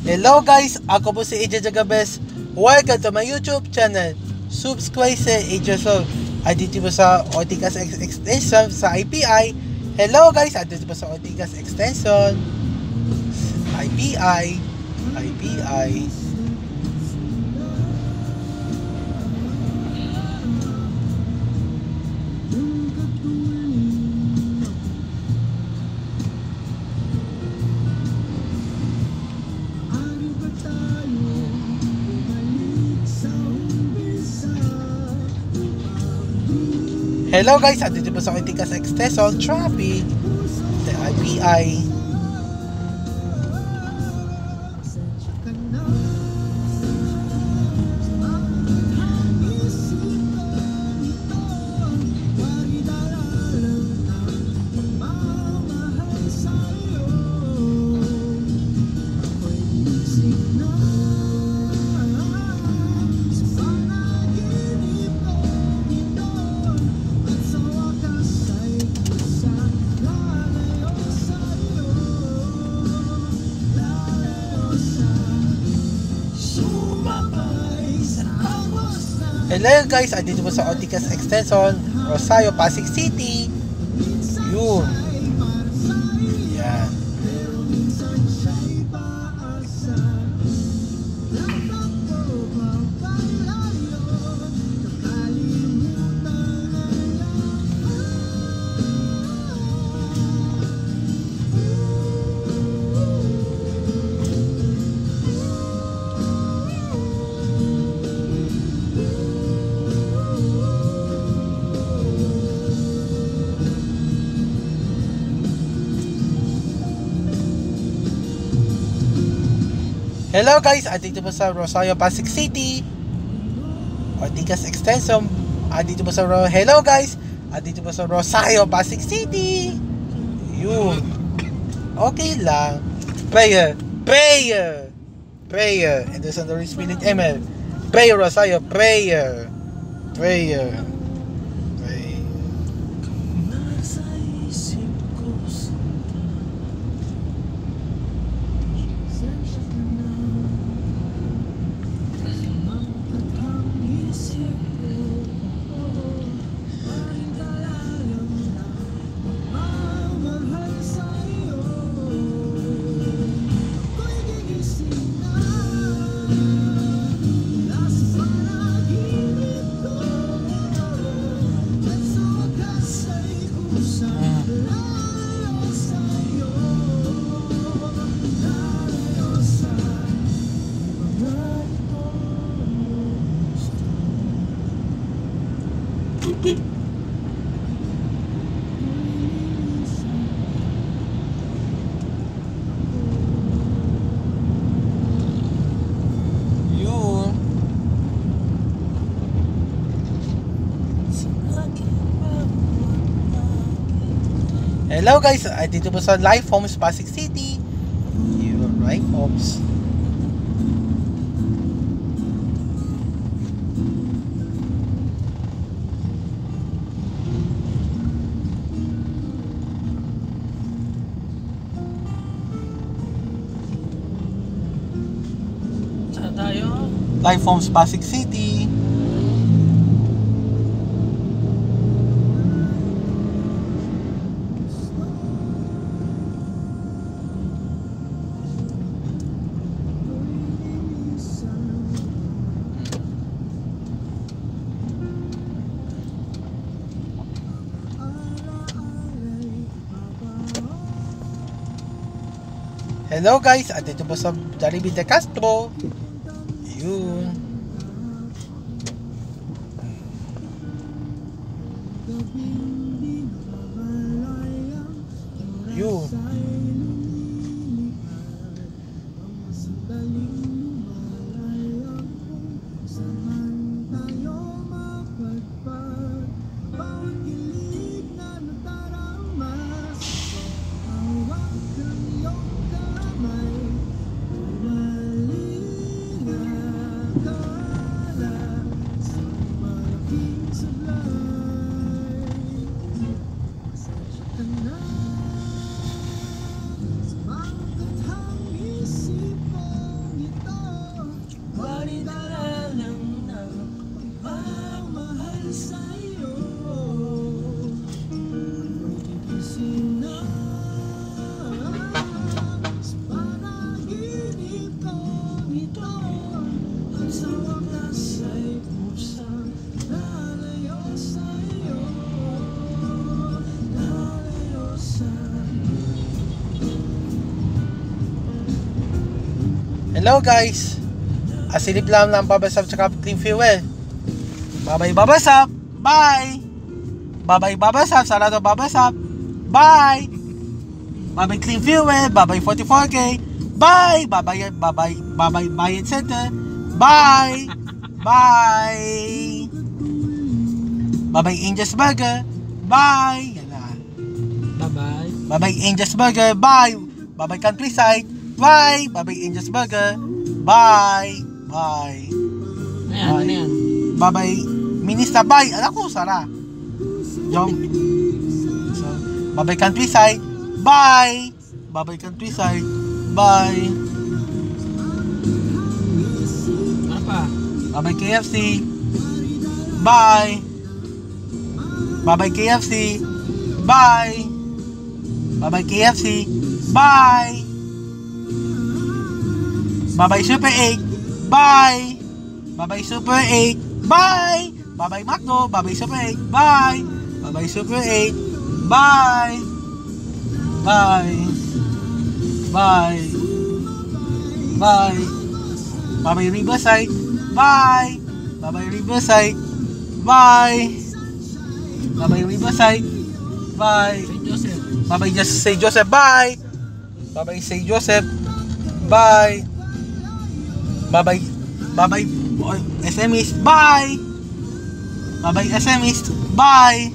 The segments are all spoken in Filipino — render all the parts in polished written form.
Hello guys, ako po si AJ Jagabes. Welcome to my YouTube channel. Subscribe sa AJ Soul. Andito po sa Ortigas Extension sa IPI. Hello guys, andito po sa Ortigas Extension. IPI. Hello guys, andito po sa Ortigas Extension Traffic sa IPI. Hello guys, andito po sa Ortigas Extension, Rosario, Pasig City. Yun. Yan. Hello guys, andito po sa Rosario, Pasig City. Ortigas Extension. Andito po sa Hello guys, andito po sa Rosario, Pasig City. Yun. Okay lang. Prayer. And there's the Holy Spirit. Amen. Prayer, Rosario. Prayer. Hello guys, dito po sa Life Homes Pasig City. Yun, Life Homes. Saan tayo? Life Homes Pasig City. Hello guys, andito po sa Jollibee de Castro. Yun. Yun. Hello guys. Asilip lang ng babasap tsaka clean fuel. Babay babasap. Bye. Babay babasap. Sarado babasap. Bye. Babay clean fuel. Babay 44K. Bye. Babay bayad center. Bye. Bye. Babay Angel's Burger. Bye. Yan na. Bye-bye. Babay Angel's Burger. Bye. Babay Countryside. Bye. Babay Angel's Burger. Bye. Bye. Ayan, ano yan? Babay Minister. Bye. Alam ko, Sara. Yung. So, babay Countryside. Bye. Babay Countryside. Bye. Ano pa? Babay KFC. Bye. Babay KFC. Bye. Babay KFC. Bye. Babay Super 8. Bye. Babay Super 8. Bye. Babay McDo. Babay Super 8. Bye. Babay Super 8. Bye. Bye. Bye. Bye. Babay Riverside. Bye. Babay Riverside. Bye. Babay Riverside. Bye. St. Joseph. Babay just say Joseph. Bye. Babay say Joseph. Bye. Babay SMEs. Bye. Babay SMEs. Bye.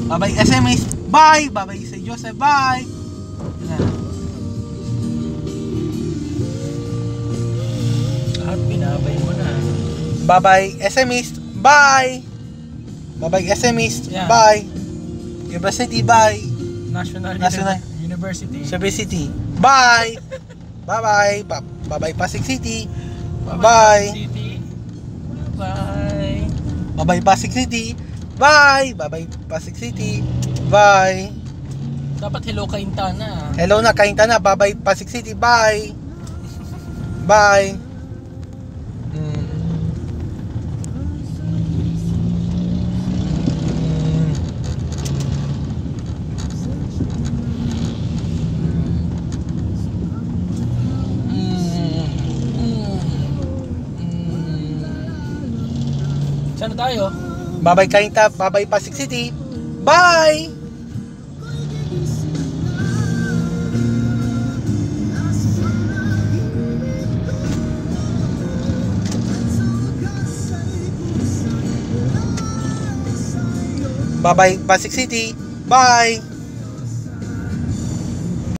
Babay SMEs. Bye. Babay say Joseph. Bye. Lahat binabay mo na. Babay SMEs. Bye. Babay SMEs. Yeah. Bye. University. Bye. National. University. Cebu City. Bye. Bye-bye. Bye-bye Pasig City. Bye. City. Bye. Bye-bye Pasig City. Bye. Bye-bye Pasig City. Bye. Dapat hello Kaintana. Hello na Kaintana. Bye-bye Pasig City. Bye. Bye. Saan na tayo? Bye-bye Kainta. Bye-bye Pasig City. Bye. Bye-bye Pasig City. Bye.